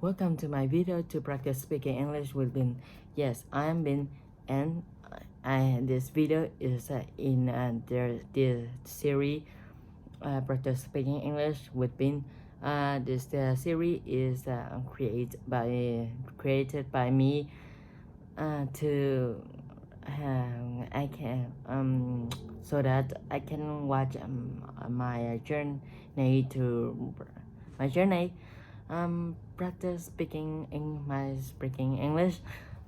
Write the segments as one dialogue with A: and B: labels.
A: Welcome to my video to practice speaking English with Bin. Yes, I am Bin, and this video is in the series practice speaking English with Bin. This series is created by me to I can so that I can watch my journey to my journey practice speaking English.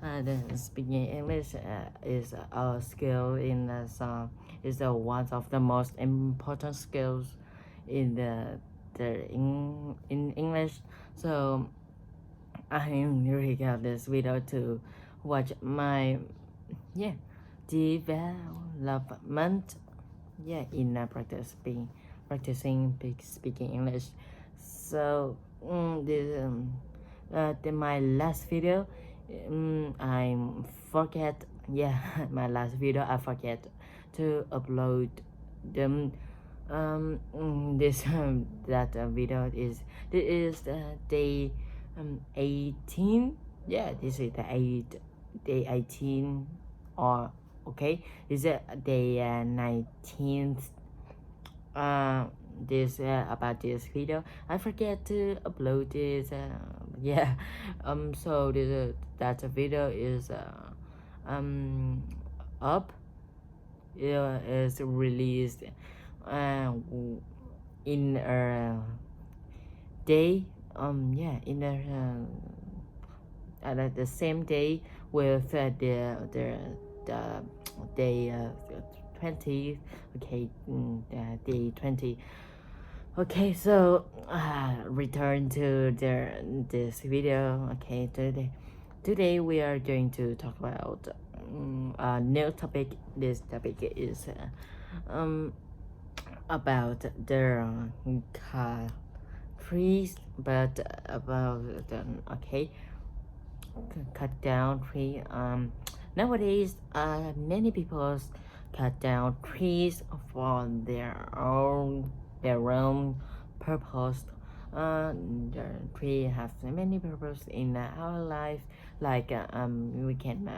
A: The speaking English is a skill in is one of the most important skills in in English. So I really got this video to watch my development in practicing speaking English. So my last video I forget my last video I forget to upload them this this is the day 18. This is the day 18, or okay, this is day 19th. This about this video I forget to upload this so this that video is up is released in a day in at the same day with the day 20. Okay, day 20. Okay, so return to this video. Okay, today we are going to talk about a new topic. This topic is about the trees, but about okay, cut down tree. Nowadays many people cut down trees for their own purpose. The tree have many purpose in our life, like we can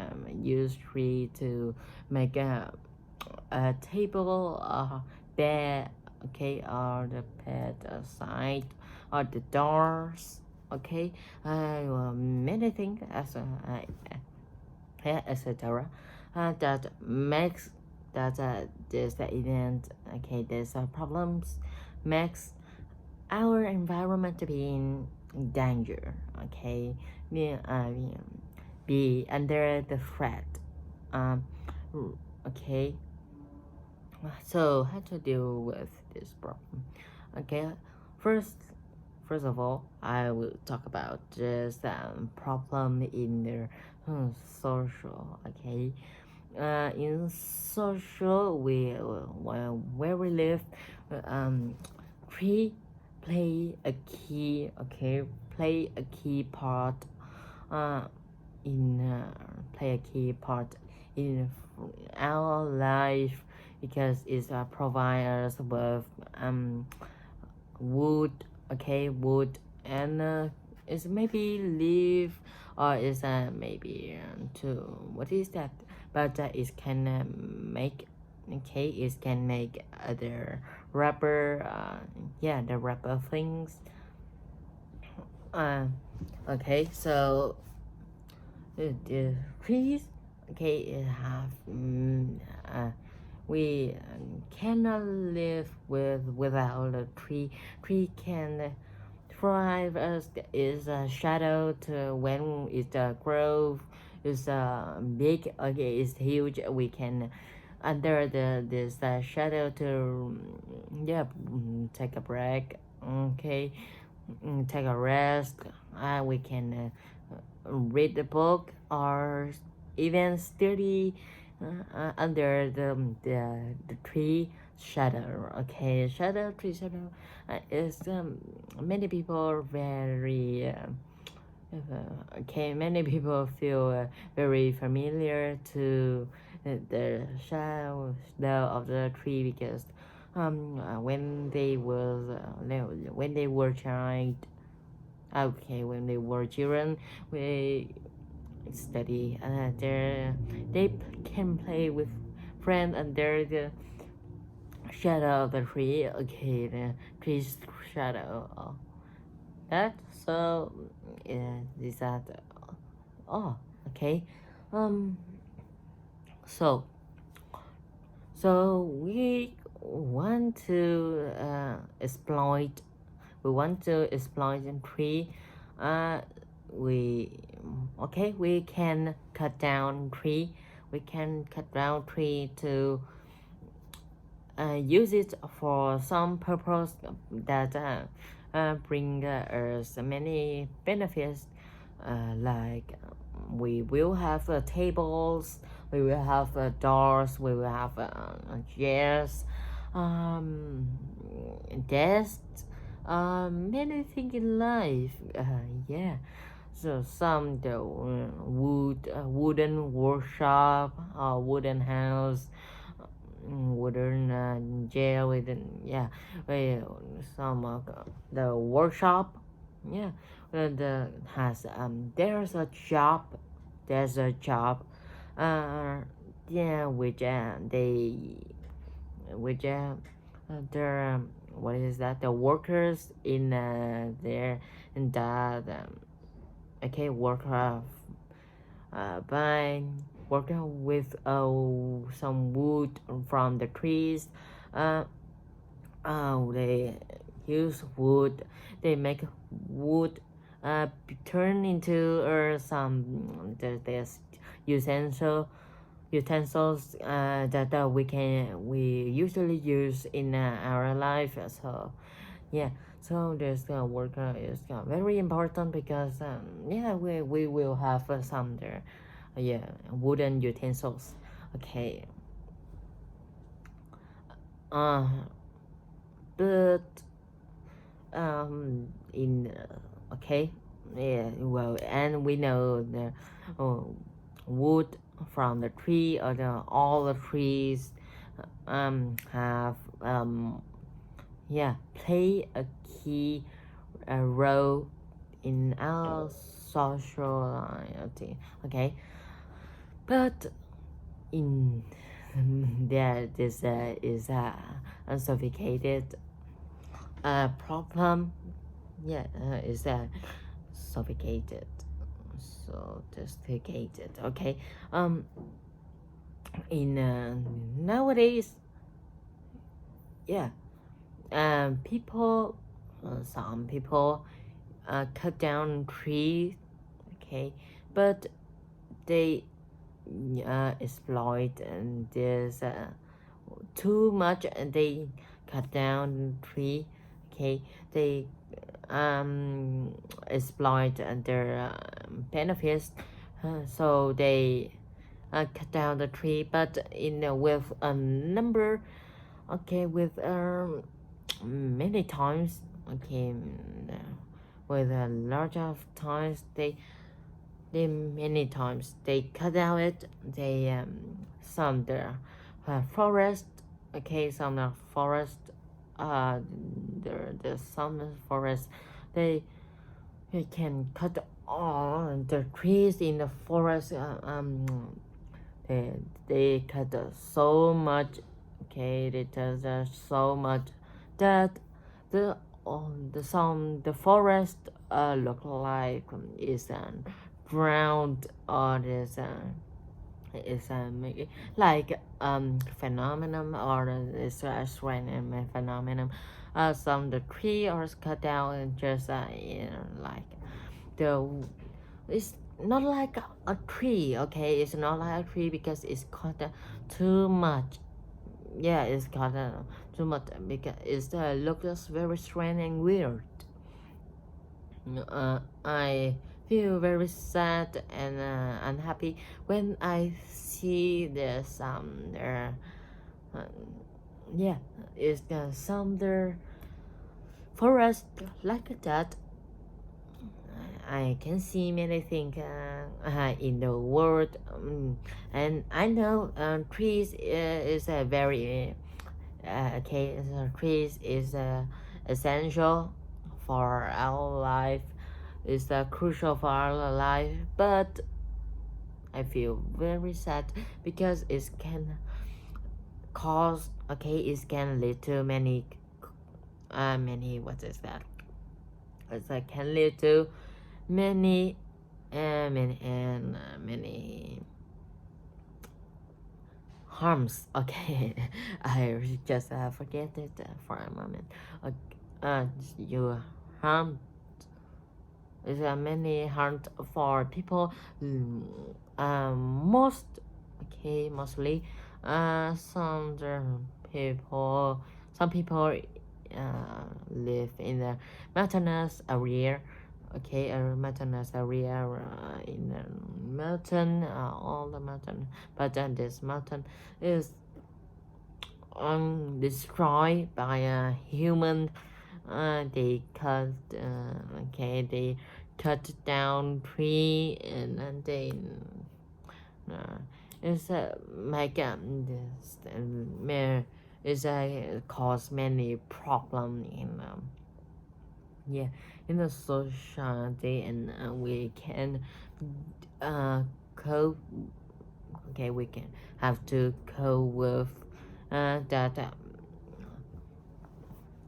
A: use tree to make a table, bed, okay, or the bed side, or the doors, okay, many things as etc. That makes that this event, okay, there's problems makes our environment to be in danger, okay, be under the threat. Okay, so how to deal with this problem? Okay, first of all, I will talk about this problem in the social. Okay, in social, where we live, tree play a key part in play a key part in our life, because it provides us with wood, okay, wood, and it's maybe leaf, or is maybe to what is that, but it can make, okay, it can make other rubber, the rubber things. Okay, so the trees, okay, it have we cannot live without a tree. Tree can provide us is a shadow to when it grows, is big, okay, it's huge, we can under this shadow to take a break, okay, take a rest. We can read the book, or even study under the tree shadow. Okay, tree shadow is many people very okay, many people feel very familiar to the shadow of the tree, because when they were child, Okay, when they were children, we study they can play with friends under the shadow of the tree. Okay, the tree's shadow. That so yeah, is that oh okay, um so we want to exploit. We want to exploit the tree. Uh, we we can cut down tree. We can cut down tree to use it for some purpose that bring us many benefits, like we will have tables, we will have doors, we will have chairs, um, desks, many things in life. Yeah. So some the wooden workshop, wooden house, wooden jail within well, some the workshop, yeah, the has there's a job, uh yeah, which they which the what is that, the workers in there in that work by working with some wood from the trees. Uh, they use wood. They make wood turn into there's utensils that we usually use in our life. So yeah, so this work is very important because we will have some there wooden utensils. Okay. uh but in okay, yeah, well, and we know the wood from the tree, or all the trees have play a key role in our society. Okay, but in there this is a unsophisticated problem. Yeah, is sophisticated, sophisticated. Okay, in nowadays, yeah, people, some people cut down trees. Okay, but they exploit and there's too much, and they cut down tree. Okay, they exploit their benefits, so they cut down the tree, but in with a number, okay, with many times, okay, with a large of times, they many times they cut out it. They some the forest, okay, some forest, the some forest, they can cut all the trees in the forest. They cut so much. Okay, they cut so much that the forest look like is drowned, or is like phenomenon, or is a random phenomenon. Some the tree are cut down and just like the it's not like a tree. Okay, it's not like a tree because it's cut too much. Yeah, it's cut too much because it looks very strange and weird. I feel very sad and unhappy when I see this uh, yeah, it's some there forest like that. I can see many things in the world, and I know trees is a very trees is essential for our life. is crucial for our life, but I feel very sad because it can cause, it can lead to many what is that? It can lead to many many harms. Okay, I just forget it for a moment. You harm is many harm for people. Most mostly people some people live in the mountainous area. Mountainous area in the mountain, all the mountain, but this mountain is destroyed by a human. They cut down tree, and then they it's make this it's cause many problem in the society, and we can cope. We can have to cope with that.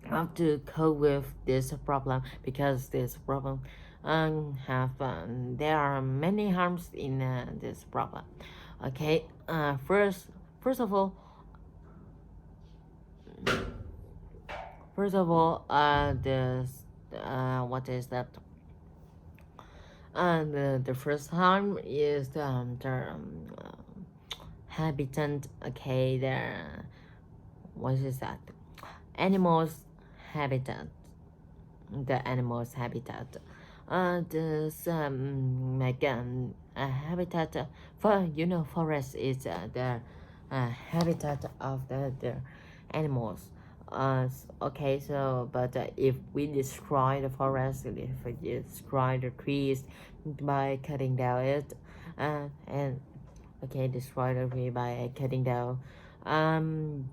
A: Have to cope with this problem, because this problem there are many harms in this problem. First of all, this what is that? The first harm is the habitat. What is that? Animals habitat. The animals habitat. This habitat for forest is the habitat of the animals. But if we destroy the forest, if we destroy the trees by cutting down it, and destroy the tree by cutting down, and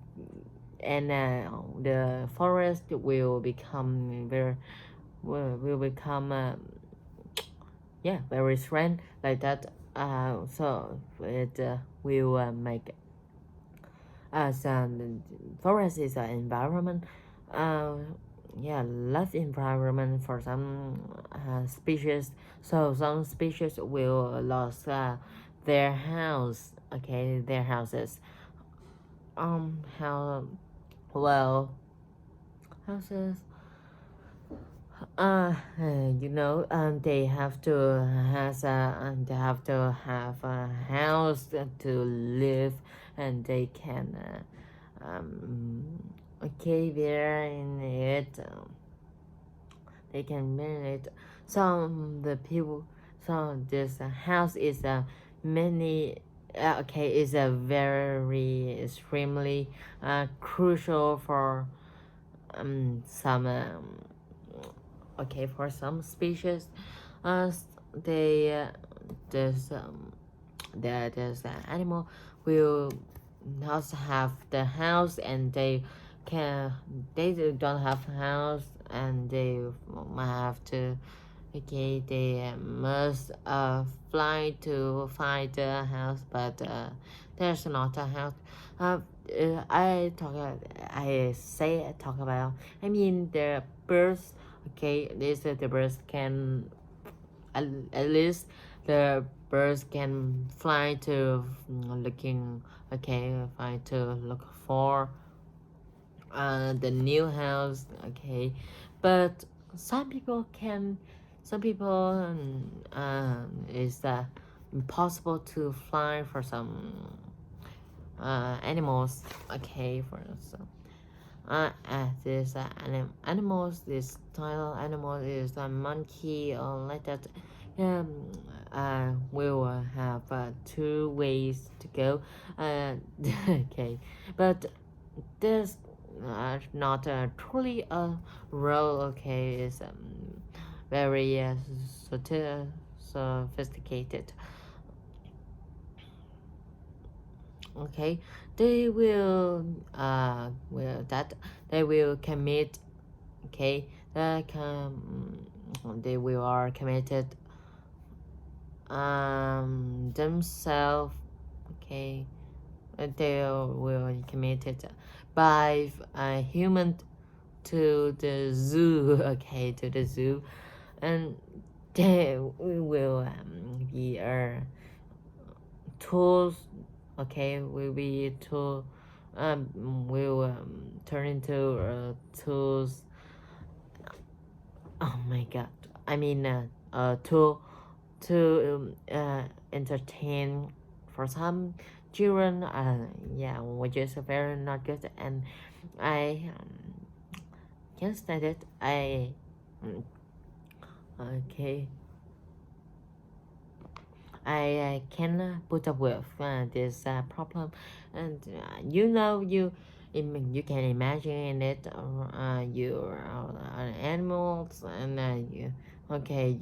A: the forest will become will become very strong like that. So it will make as forest is an environment, life environment for some species. So some species will lose their house. Their houses. How well houses. They have to have a house to live, and they can there in it. They can manage. This house is is a very extremely crucial for some for some species. They this this animal will not have the house, and they don't have house, and they have to they must fly to find a house, but there's not a house. I mean the birds. The birds can at least the birds can fly to fly to look for the new house. But some people is impossible to fly for some animals. For some this animals, this style animal is a monkey or like that. We will have 2 ways to go. But there's not truly a role. Is very sophisticated. They will they will commit they will are committed themselves, okay, they will committed by a human to the zoo, okay, to the zoo, and they will be tools, okay, will be tool, will turn into tools. Oh my god, I mean tool to entertain for some children, yeah, which is very not good, and I can't stand it. Okay, I can put up with this problem, and you can imagine it. You are animals, and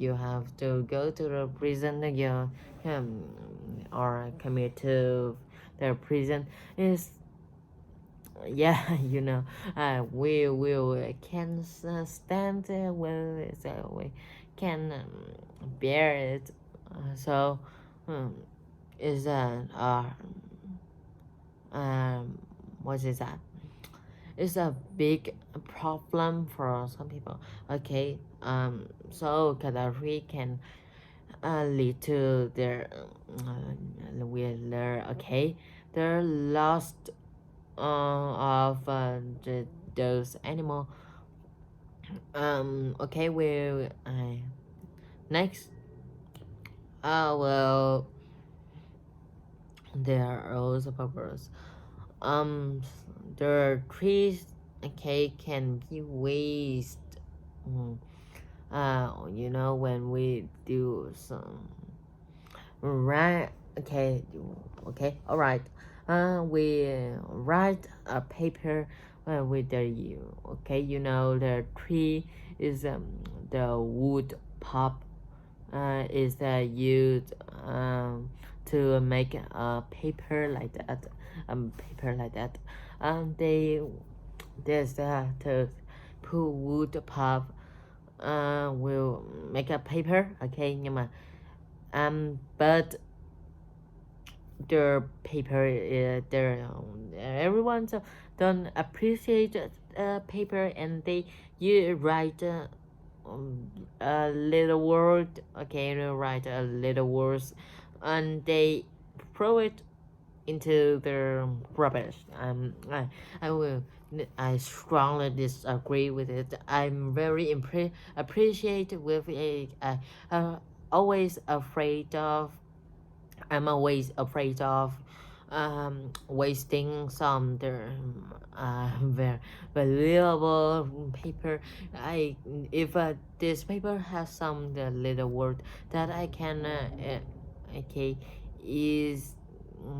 A: you have to go to the prison. Um, or commit to the prison is, yeah, we will can stand we can bear it. So is that what is that? It's a big problem for some people. Okay, so Gaddafi can lead to their okay, their lost of those animal. Okay, we next. Well, there are also purpose. The trees, okay, can be waste. When we do some right, all right. We write a paper with the tree is the wood pulp is used to make a paper like that. They there's to put wood pulp will make a paper, okay, nhưng mà but the paper everyone don't appreciate paper, and you write a little word, okay, you write a little words, and they throw it into the rubbish. I will I strongly disagree with it. I'm very appreciate with it. Always afraid of I'm always afraid of wasting some very valuable paper. I if this paper has some the little word that I can okay is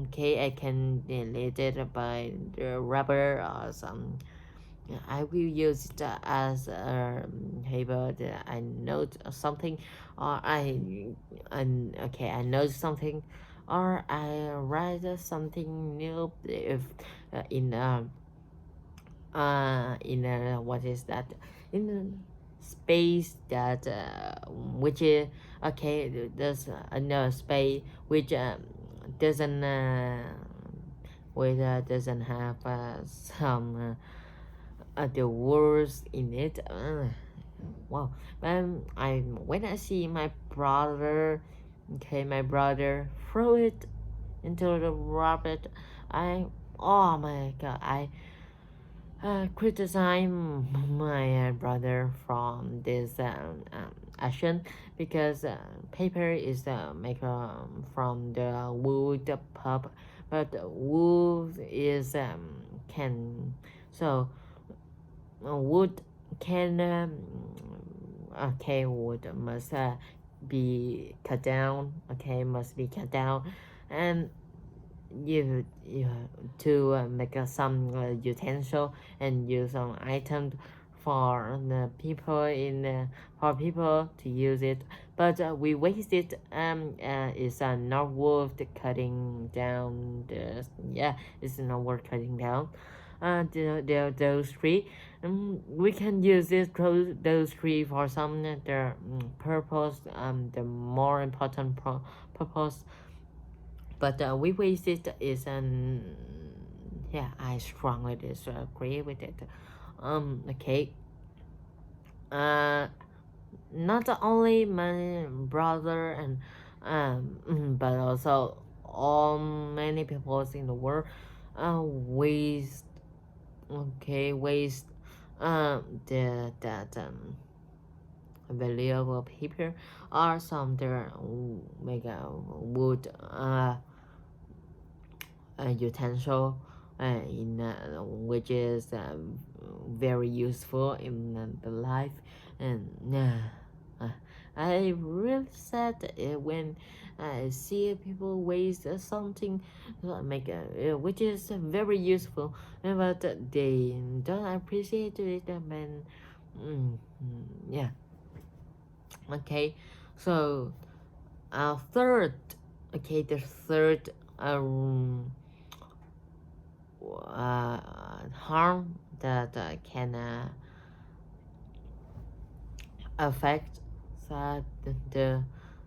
A: okay, I can delete it by the rubber or some. I will use it as a paper that I note something, or I know something, or I write something new if in what is that, in space that which is okay, there's another space which doesn't doesn't have some the words in it. Wow. When I see my brother, okay, my brother throw it into the rubbish, oh my god, I criticize my brother from this action, because paper is made from the wood pulp, but wood is can so wood can okay, wood must be cut down, okay, must be cut down, and you to make some utensil and use some items for the people for people to use it, but we waste it. It's not worth cutting down. It's not worth cutting down. those trees. We can use those trees for some their purpose, the more important purpose, but we waste it is an yeah, I strongly disagree with it. Okay. Not only my brother and but also all many people in the world waste, okay, waste that valuable paper or some their make a wood utensil in which is very useful in the life. And I really sad when I see people waste something make which is very useful, but they don't appreciate it. And yeah, okay. So third, okay, the third harm that can affect the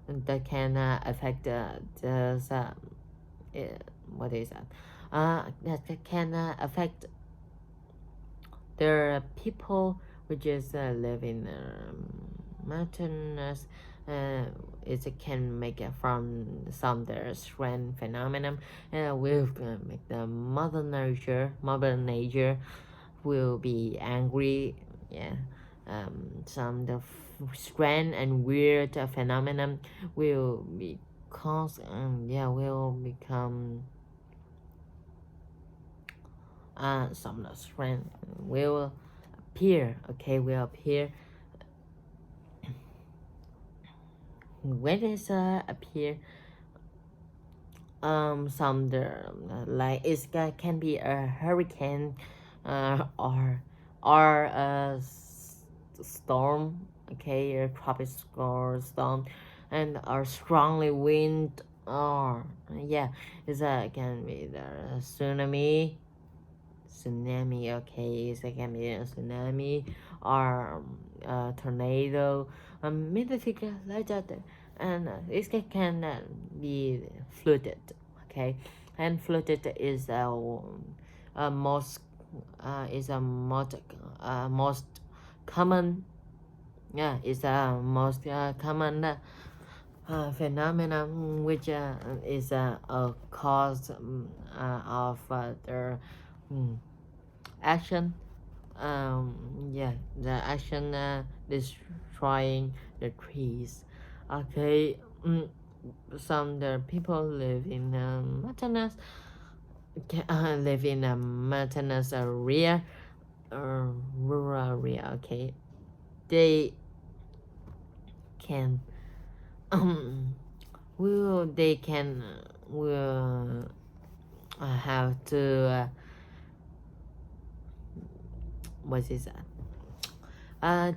A: that can affect the what is that that can affect the people which is live in mountainous. It can make it from some their strength phenomenon, and will make the mother nature will be angry. Yeah, some the strange and weird phenomenon will be cause yeah, will become some the strength will appear. Okay, will appear when it appear. Some the like it can be a hurricane or a storm, okay, a tropical storm, and a strongly wind, or yeah, it's can be the tsunami, okay, it can be a tsunami or a tornado, many things like that. And it can be flooded, okay, and flooded is most is a most common, yeah, is a most common phenomenon which is a cause of the action, yeah, the action destroying the trees. Okay. Some the people live in mountainous live in a mountainous area, rural area, okay. They can they can will have to what is that,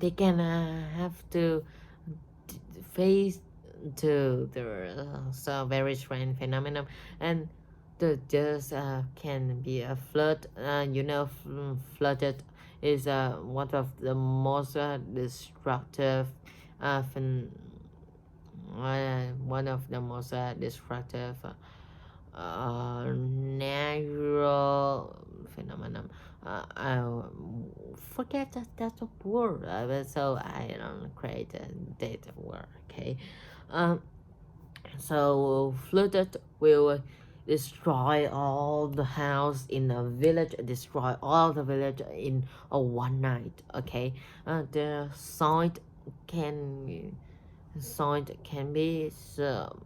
A: they can have to face to the so very strange phenomenon, and the just can be a flood. Flooded is one of the most destructive one of the most destructive natural phenomenon. I forget that's a word, but so I don't create that word. Okay, so flooded will destroy all the house in a village, destroy all the village in a one night. Okay, the soil can be so,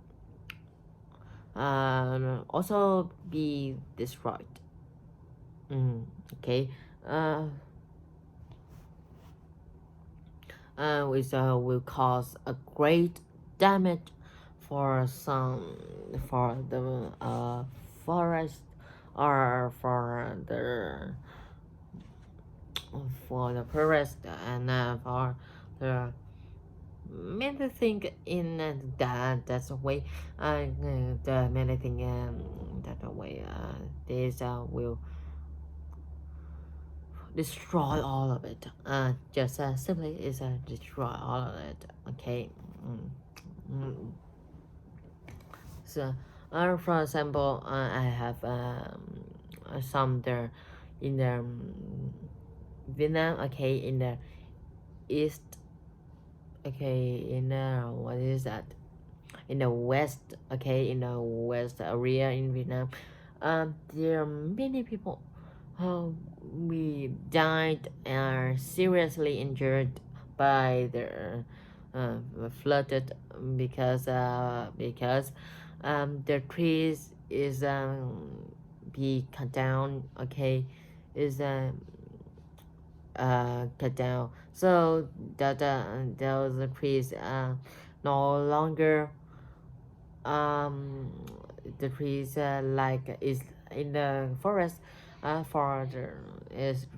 A: also be destroyed. Okay, which will cause a great damage for the forest, or for the forest, and for the many thing in that's a way. The many thing that way this will destroy all of it. Just simply is destroy all of it. Okay. Mm. Mm. So, for example, I have some there in the Vietnam. Okay, in the east. Okay, in what is that? In the west. Okay, in the west area in Vietnam. There are many people we died and are seriously injured by the flooded because the trees is be cut down. Okay, is cut down, so that those trees no longer um the trees like is in the forest for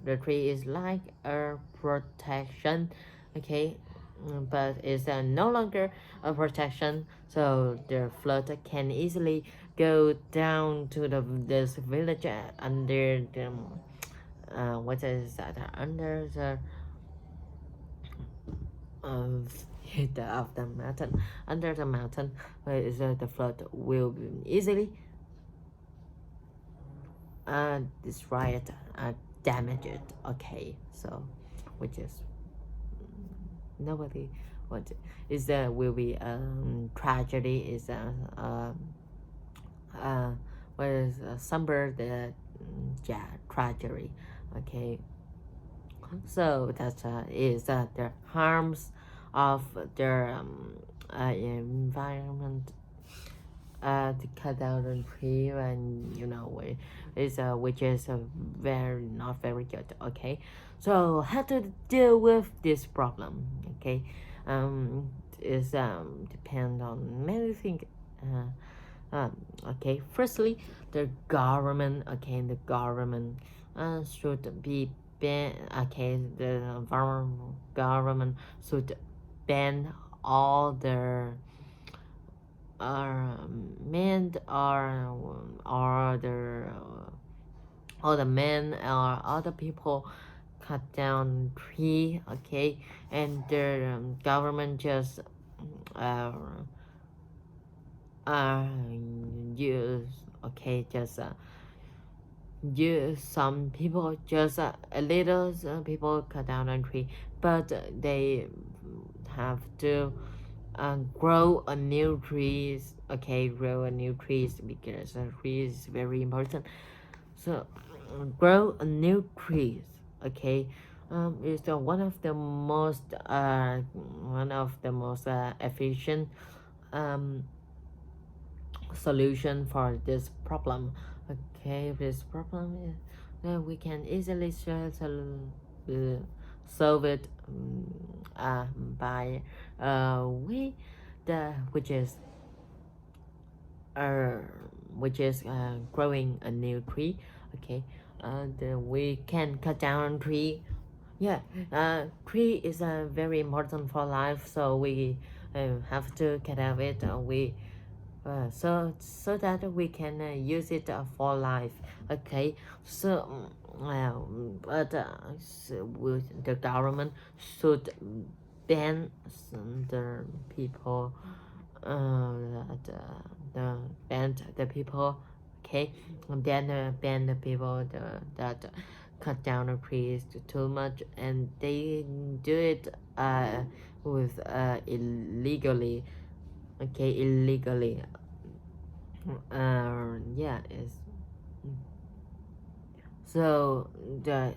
A: the tree is like a protection. Okay. But it's no longer a protection, so the flood can easily go down to this village under the what is that, under the um, of the mountain, under the mountain, where is the flood will easily destroy it, damage it. Okay, so which is nobody what is will be tragedy is what is somber the yeah, tragedy. Okay, so that is the harms of their environment to cut down the tree, and is which is very not very good. Okay, so how to deal with this problem? Okay, is depend on many things. Okay, firstly, the government. Okay, the government should be ban. Okay, the government should ban all the men or the men or other people cut down tree. Okay, and the government just uh, use just some people just a little people cut down a tree, but they have to grow a new trees. Okay, grow a new trees because a tree is very important. So grow a new trees. Okay, is one of the most efficient solution for this problem. Okay, this problem is we can easily solve it by we the uh, which is growing a new tree. Okay, we can cut down a tree. Yeah, tree is very important for life, so we have to cut out it. So that we can use it for life. Okay, so but the government should ban the people the ban the people. Okay, and then ban the people that cut down the trees too much, and they do it with illegally. Okay, illegally. Yeah, it's so the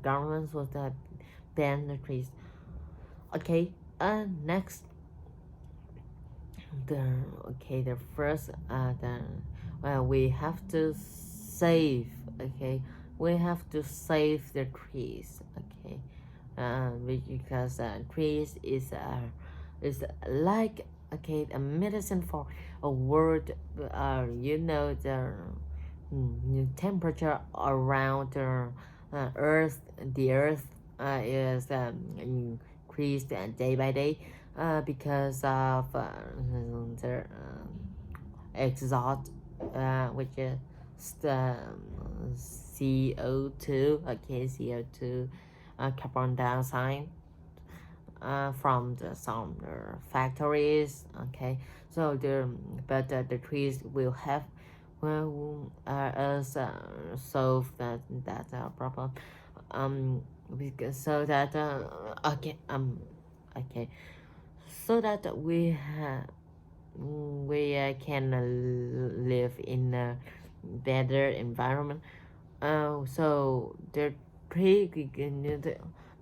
A: government was that ban the trees. Okay, next the first we have to save. Okay, we have to save the trees. Okay, because trees is like okay a medicine for a world. The temperature around the earth is increased day by day because of the exhaust which is CO2, okay, CO2, carbon dioxide from some factories, okay. So the trees will have us solve that problem, because so that okay, so that we can live in a better environment. So the tree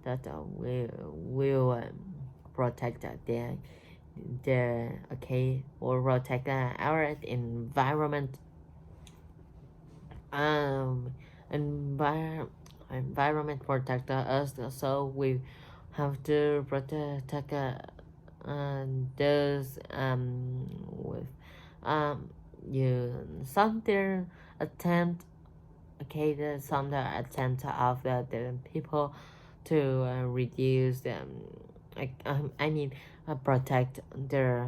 A: that we will protect the okay, or protect our environment. um Environment protect us, so we have to protect those with you some their attempt, okay, some the attempt of the people to reduce I mean protect their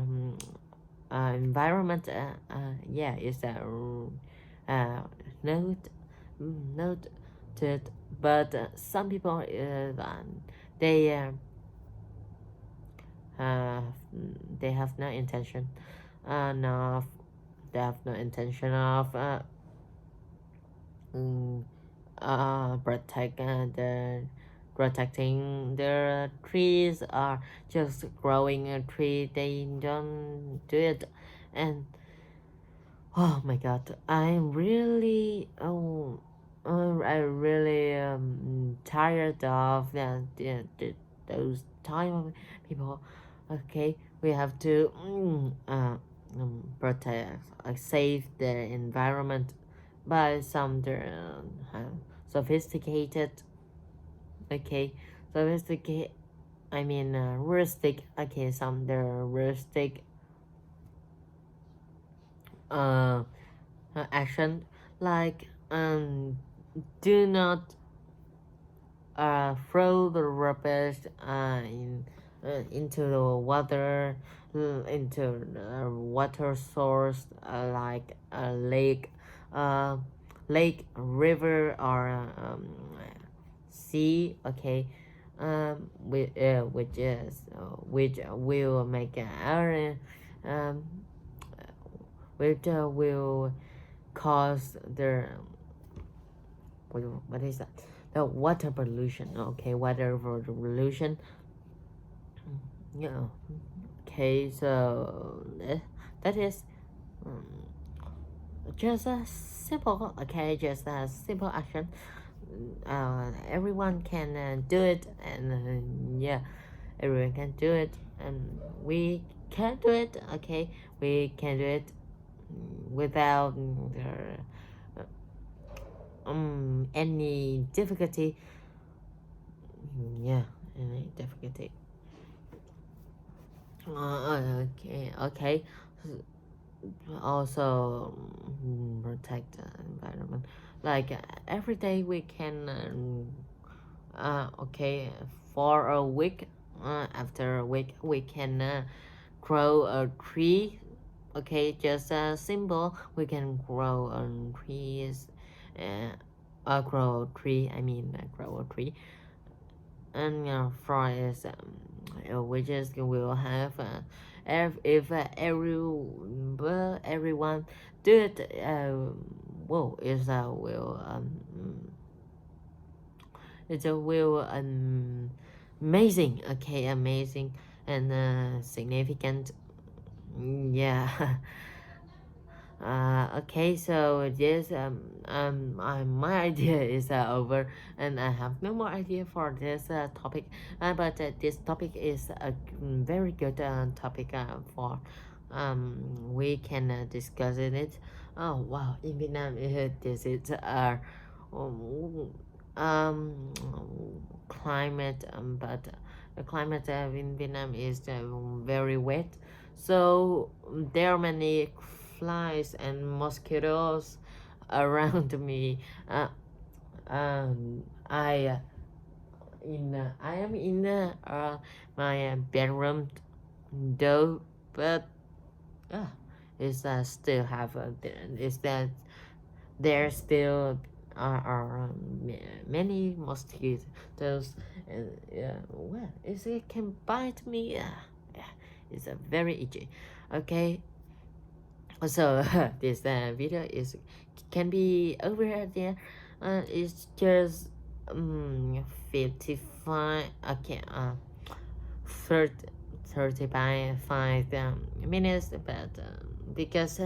A: environment. Yeah, is a note noted, but some people they uh, they have no intention, no, they have no intention of mm, protecting their trees, or just growing a tree. They don't do it. And oh my god, I'm really I really tired of those time of people. Okay, we have to protect, save the environment by some sophisticated, okay, sophisticated, I mean rustic, okay, some the rustic uh action, like do not throw the rubbish into the water, into the water source, like a uh, lake, river, or sea, okay, which will make our which will cause the what is that, the water pollution, okay, water pollution. Yeah, okay, so that is um, just a simple, okay, just a simple action. Everyone can do it, and yeah, everyone can do it, and we can do it, okay, we can do it without any difficulty. Yeah, any difficulty. Okay. Also protect the environment. Like every day we can okay, for a week, after a week we can grow a tree, okay, just a symbol, we can grow trees, grow a tree, I mean grow a tree. And fries, which is will have if everyone do it, well, is will it's a will amazing, okay, amazing, and significant. Yeah. Okay, so this my idea is over, and I have no more idea for this topic. But this topic is a very good topic for we can discuss in it. Oh wow, in Vietnam, this is um, um climate, but the climate in Vietnam is very wet, so there are many flies and mosquitoes around me. Uh, I I am in my bedroom though, but uh, is still have is that there still are many mosquitoes, and well, it can bite me. Yeah, it's very itchy. Okay, so this video is can be over there. It's just 55. Okay, 30, 35 minutes, but because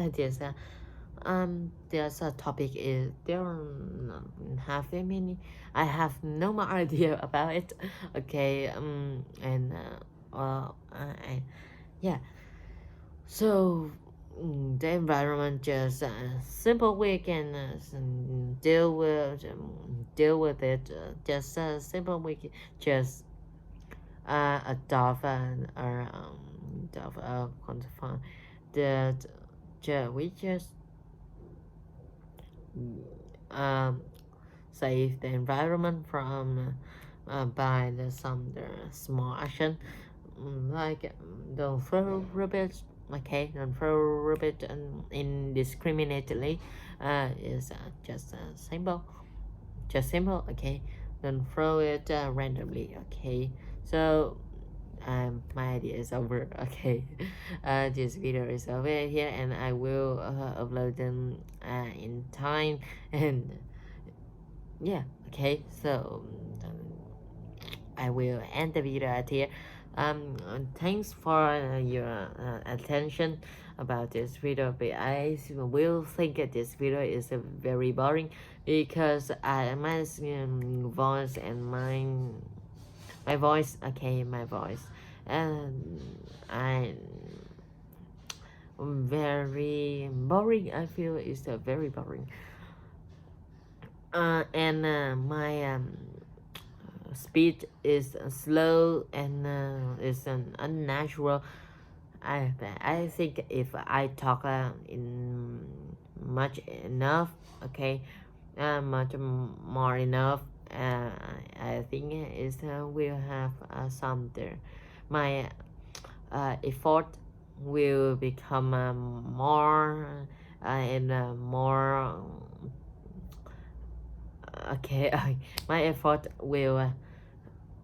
A: there's a topic is there don't have that many. I have no more idea about it. Okay, and yeah. So the environment just simple we can deal with it. Just simple we can just adopt or adopt quantify that we just um, save the environment from by some small action, like don't throw rubbish. Okay, don't throw rubbish indiscriminately. Is just simple. Okay, don't throw it randomly. Okay, so my idea is over. Okay, this video is over here, and I will upload them in time. And yeah, okay, so I will end the video at here. Thanks for your attention about this video, but I will think that this video is very boring because my voice and my voice, okay, my voice, and I very boring. I feel it's very boring. And my speed is slow and is unnatural. I think if I talk in much enough, okay, much more enough, I think it will have some there. My effort will become more and more. Okay, my effort will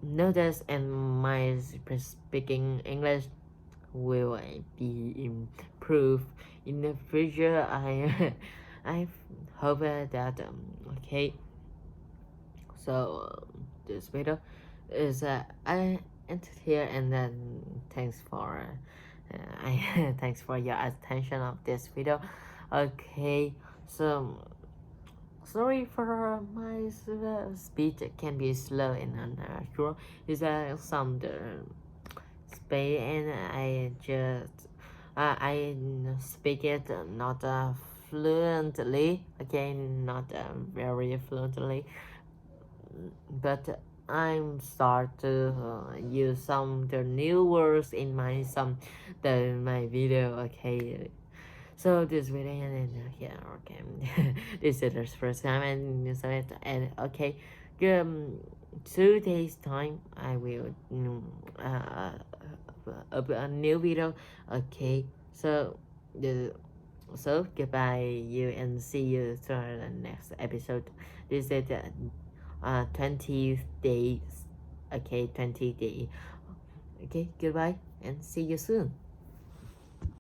A: notice, and my speaking English will be improved in the future. I hope that okay. So this video is I ended here, and then thanks for thanks for your attention of this video. Okay, so sorry for my speech can be slow and unnatural. Is some space, and I just I speak it not fluently. Okay, not very fluently, but I'm start to use some the new words in my my video. Okay, so this video, and yeah, okay, this is the first time, and so okay, 2 days time I will upload a new video. Okay, so the so goodbye you, and see you to the next episode. This is the 20 days. Okay, 20 days. Okay, goodbye and see you soon.